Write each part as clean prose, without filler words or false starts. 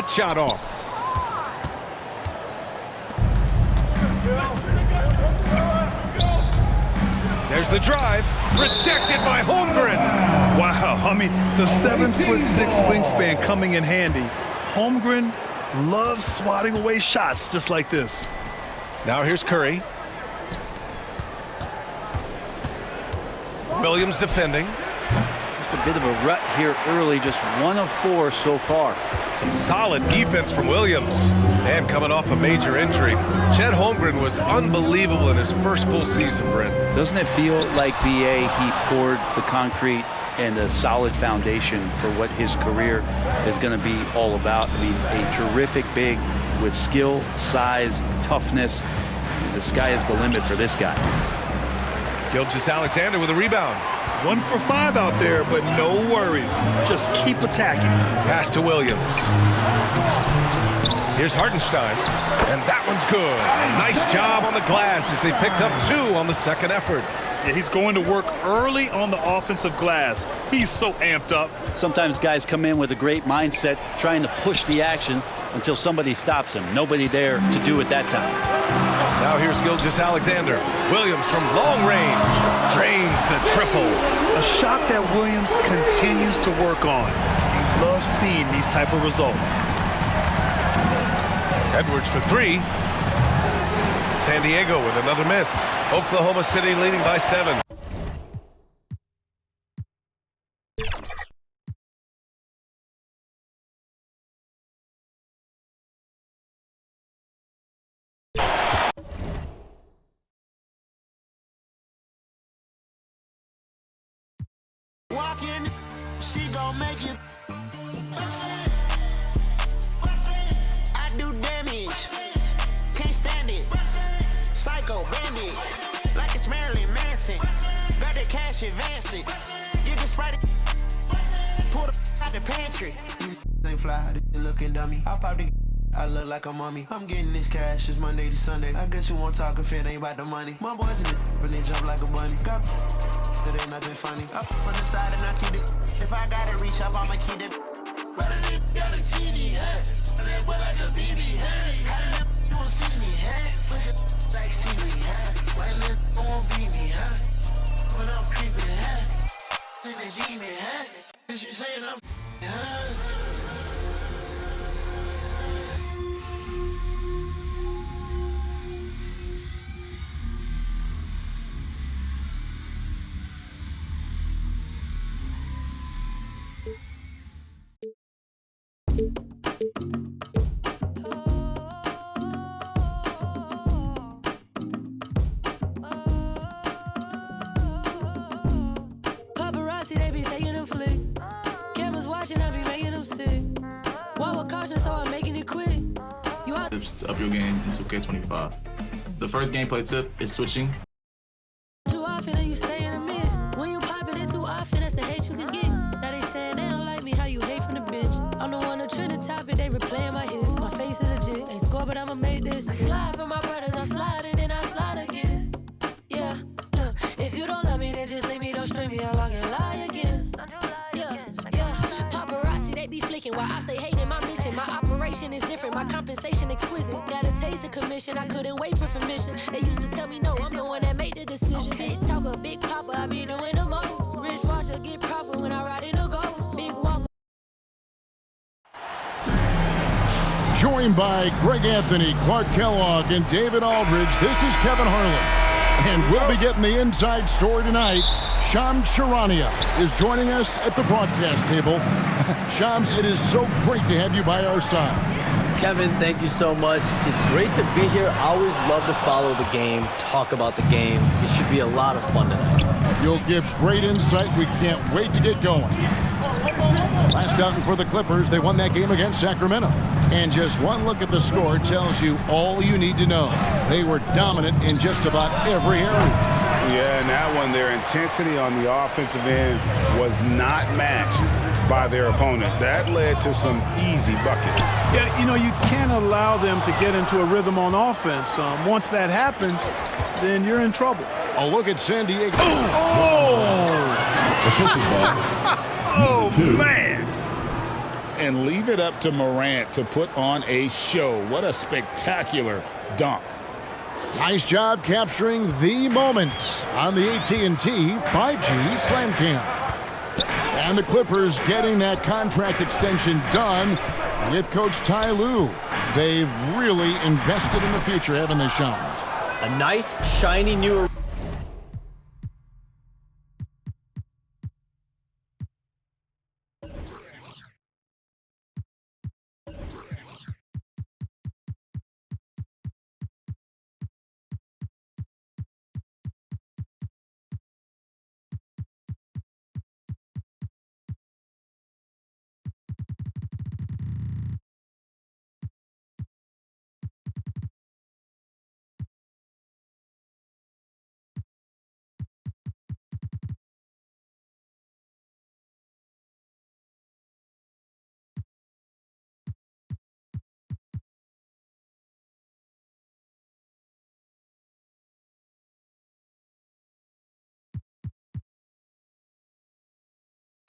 that shot off. There's the drive. Rejected by Holmgren. Wow, I mean, the 7'6" wingspan coming in handy. Holmgren loves swatting away shots just like this. Now here's Curry. Williams defending. Just a bit of a rut here early, just 1 of 4 so far. Some solid defense from Williams. And coming off a major injury, Chet Holmgren was unbelievable in his first full season, Brent. Doesn't it feel like, B.A., he poured the concrete and a solid foundation for what his career is going to be all about? I mean, a terrific big with skill, size, toughness. The sky is the limit for this guy. Gilgeous-Alexander with a rebound. 1 for 5 out there, but no worries. Just keep attacking. Pass to Williams. Here's Hartenstein, and that one's good. Nice job on the glass as they picked up 2 on the second effort. Yeah, he's going to work early on the offensive glass. He's so amped up. Sometimes guys come in with a great mindset, trying to push the action until somebody stops him. Nobody there to do it that time. Now here's Gilgeous-Alexander. Williams from long range drains the triple. A shot that Williams continues to work on. Love seeing these type of results. Edwards for 3. San Diego with another miss. Oklahoma City leading by 7. Walking, she gon' make you. I do damage, can't stand it. Psycho bandit, like it's Marilyn Manson. Got the cash advancing. Get the Sprite, pull the out the pantry. They fly, they looking dummy. I pop the. I look like a mummy. I'm getting this cash. It's Monday to Sunday. I guess you won't talk if it ain't about the money. My boys in the and they jump like a bunny. Got it ain't nothing funny. Up on the side and I keep it. If I gotta reach up, I'ma keep it. But it got a TV, hey. That boy like a BB, hey. How you won't see me, hey. Push it like seaweed, hey. Why you won't beat me, hey. When I'm creeping, hey. In the G, man, hey. Cause you saying I'm, hey. Paparazzi, they be taking them flicks. Cameras watching, I be making them sick. Walk with caution, so I'm making it quick. You out Tips to up your game in 2K25. The first gameplay tip is switching. too often and you stay in a miss. When you popping it too often, that's the hate you can get. Now they saying they don't like me, how you hate from the bench. I'm the one to trend the topic, they replaying my hits. My face is legit, ain't score, but I'ma make this. I slide for my brothers, I slide and then I slide again. Yeah, look, if you don't love me, then just leave me, don't string me along and lie again. Yeah, paparazzi, they be flicking while I stay hating my mission. My operation is different, my compensation exquisite. Got a taste of commission, I couldn't wait for permission. They used to tell me no, I'm the one that made the decision. Big talker, big papa, I be doing the most. Rich watcher, get proper when I ride in a ghost. Big walker. Joined by Greg Anthony, Clark Kellogg, and David Aldridge, this is Kevin Harlan. And we'll be getting the inside story tonight. Shams Charania is joining us at the broadcast table. Shams, it is so great to have you by our side. Kevin, thank you so much. It's great to be here. I always love to follow the game, talk about the game. It should be a lot of fun tonight. You'll give great insight. We can't wait to get going. Last outing for the Clippers, they won that game against Sacramento. And just one look at the score tells you all you need to know. They were dominant in just about every area. Yeah, and that one, their intensity on the offensive end was not matched by their opponent. That led to some easy buckets. Yeah, you know, you can't allow them to get into a rhythm on offense. Once that happens, then you're in trouble. A look at San Diego. Oh, man. and leave it up to Morant to put on a show. What a spectacular dunk. Nice job capturing the moments on the AT&T 5G Slam Cam. And the Clippers getting that contract extension done with Coach Ty Lue. They've really invested in the future, haven't they, Sean? A nice, shiny new...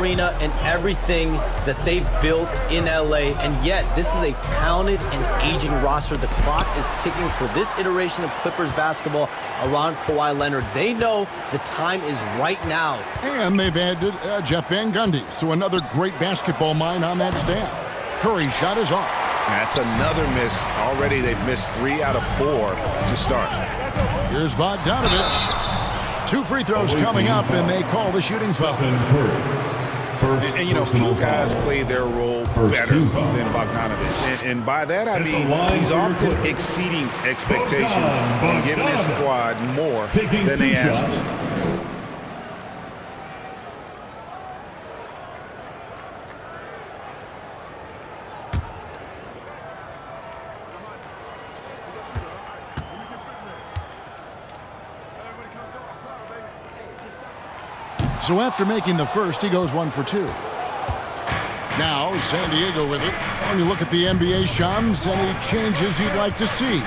arena and everything that they built in LA, and yet this is a talented and aging roster. The clock is ticking for this iteration of Clippers basketball around Kawhi Leonard. They know the time is right now. And they've added Jeff Van Gundy, so another great basketball mind on that staff. Curry's shot is off. That's another miss. Already they've missed 3 out of 4 to start. Here's Bogdanovich. 2 free throws coming up, and they call the shooting foul. And you know, few guys play their role better than Bogdanovich. And by that, I mean he's often exceeding expectations and giving his squad more than they ask for. So after making the first, he goes 1 for 2. Now San Diego with it. When you look at the NBA, Shams, any changes you'd like to see?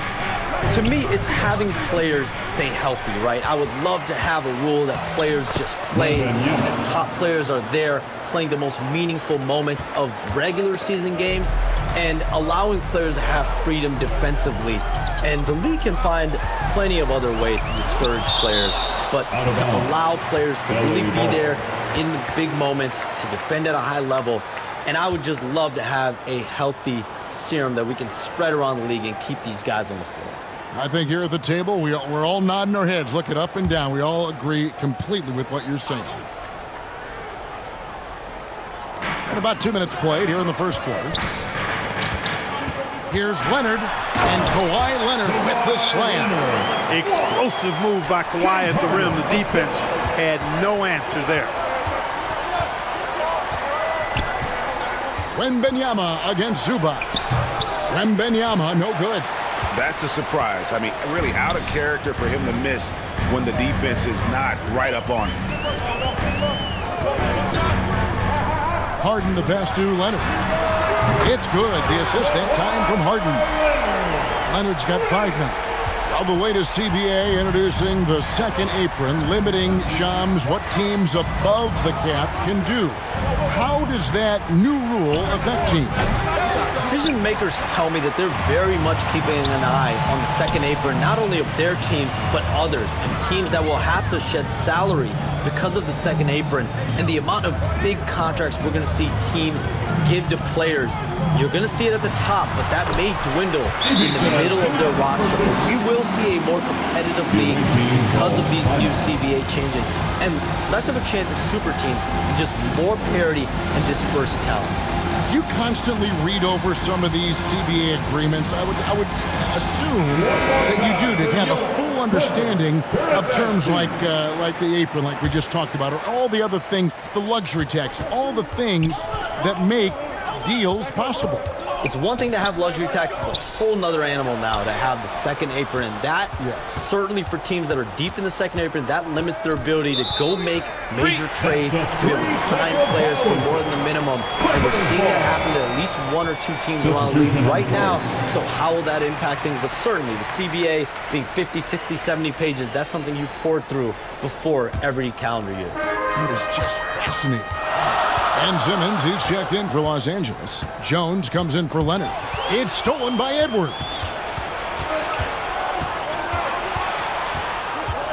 To me, it's having players stay healthy, right? I would love to have a rule that players just play and the top players are there playing the most meaningful moments of regular season games and allowing players to have freedom defensively. And the league can find plenty of other ways to discourage players, but to allow players to really be there in the big moments, to defend at a high level. And I would just love to have a healthy serum that we can spread around the league and keep these guys on the floor. I think here at the table, we're all nodding our heads, looking up and down. We all agree completely with what you're saying. And about 2 minutes played here in the first quarter. Here's Leonard, and Kawhi Leonard with the slam. Explosive move by Kawhi at the rim. The defense had no answer there. Wembanyama against Zubac. Wembanyama, no good. That's a surprise. I mean, really out of character for him to miss when the defense is not right up on him. Harden the pass to Leonard. It's good. The assist that time from Harden. Leonard's got 5 now. All the way to CBA introducing the second apron, limiting Shams what teams above the cap can do. How does that new rule affect teams? Decision makers tell me that they're very much keeping an eye on the second apron, not only of their team, but others, and teams that will have to shed salary because of the second apron and the amount of big contracts we're going to see teams give to players. You're going to see it at the top, but that may dwindle in the middle of their roster. We will see a more competitive league because of these new CBA changes and less of a chance of super teams and just more parity and dispersed talent. Do you constantly read over some of these CBA agreements? I would assume that you do to have a full understanding of terms like the apron, like we just talked about, or all the other things, the luxury tax, all the things that make deals possible. It's one thing to have luxury tax. It's a whole nother animal now to have the second apron. And that, certainly for teams that are deep in the second apron, that limits their ability to go make major trades, to be able to sign players for more than the minimum. And we're seeing that happen to at least 1 or 2 teams around the league right now. So how will that impact things? But certainly the CBA being 50, 60, 70 pages, that's something you pour through before every calendar year. It is just fascinating. And Simmons, he's checked in for Los Angeles. Jones comes in for Leonard. It's stolen by Edwards.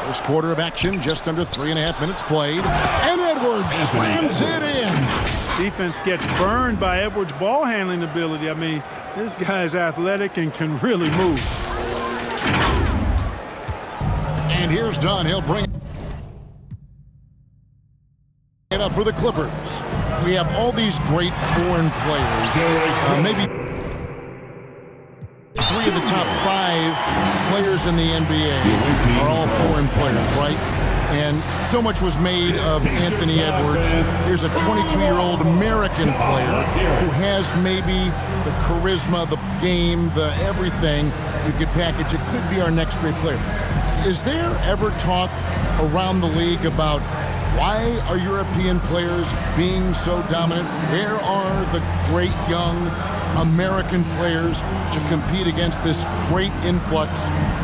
First quarter of action, just under 3.5 minutes played. And Edwards slams it in. Defense gets burned by Edwards' ball handling ability. I mean, this guy's athletic and can really move. And here's Dunn. He'll bring it up for the Clippers. We have all these great foreign players. Maybe 3 of the top 5 players in the NBA are all foreign players, right? And so much was made of Anthony Edwards. Here's a 22-year-old American player who has maybe the charisma, the game, the everything you could package. It could be our next great player. Is there ever talk around the league about why are European players being so dominant? Where are the great young American players to compete against this great influx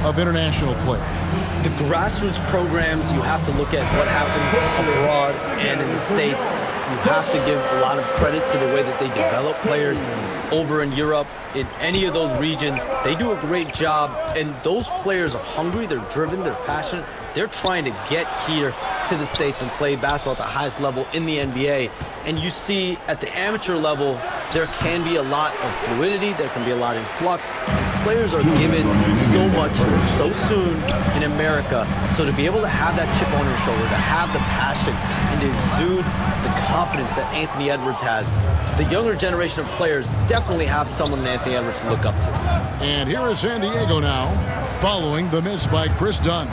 of international players? The grassroots programs, you have to look at what happens abroad and in the States. You have to give a lot of credit to the way that they develop players over in Europe. In any of those regions, they do a great job, and those players are hungry, they're driven, they're passionate. They're trying to get here to the States and play basketball at the highest level in the NBA. And you see at the amateur level, there can be a lot of fluidity, there can be a lot of flux. Players are given so much so soon in America. So to be able to have that chip on your shoulder, to have the passion, and to exude the confidence that Anthony Edwards has, the younger generation of players definitely have someone in Anthony Edwards to look up to. And here is San Diego now, following the miss by Chris Dunn.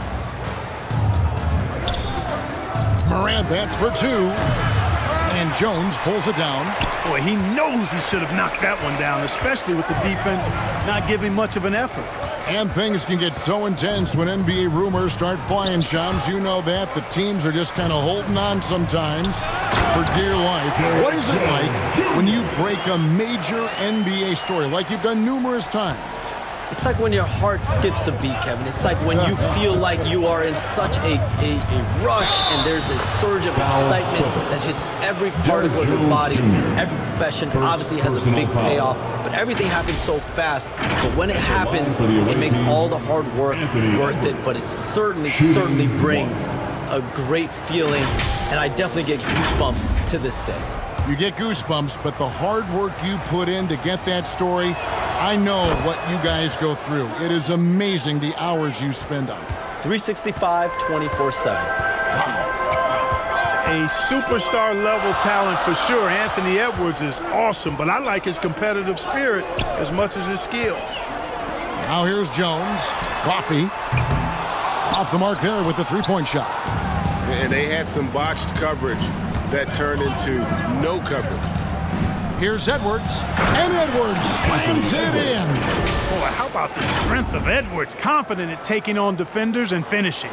Morant, that's for 2. And Jones pulls it down. Boy, he knows he should have knocked that one down, especially with the defense not giving much of an effort. And things can get so intense when NBA rumors start flying, Shams. You know that. The teams are just kind of holding on sometimes for dear life. What is it like when you break a major NBA story, like you've done numerous times? It's like when your heart skips a beat, Kevin. It's like when you feel like you are in such a rush and there's a surge of excitement that hits every particle of your body. Every profession obviously has a big payoff, but everything happens so fast. But when it happens, it makes all the hard work worth it. But it certainly brings a great feeling, and I definitely get goosebumps to this day. You get goosebumps, but the hard work you put in to get that story, I know what you guys go through. It is amazing the hours you spend on it. 365, 24/7. A superstar level talent for sure. Anthony Edwards is awesome, but I like his competitive spirit as much as his skills. Now here's Jones. Coffee. Off the mark there with the 3-point shot. And they had some botched coverage that turned into no coverage. Here's Edwards, and Edwards slams it in. Boy, how about the strength of Edwards? Confident at taking on defenders and finishing.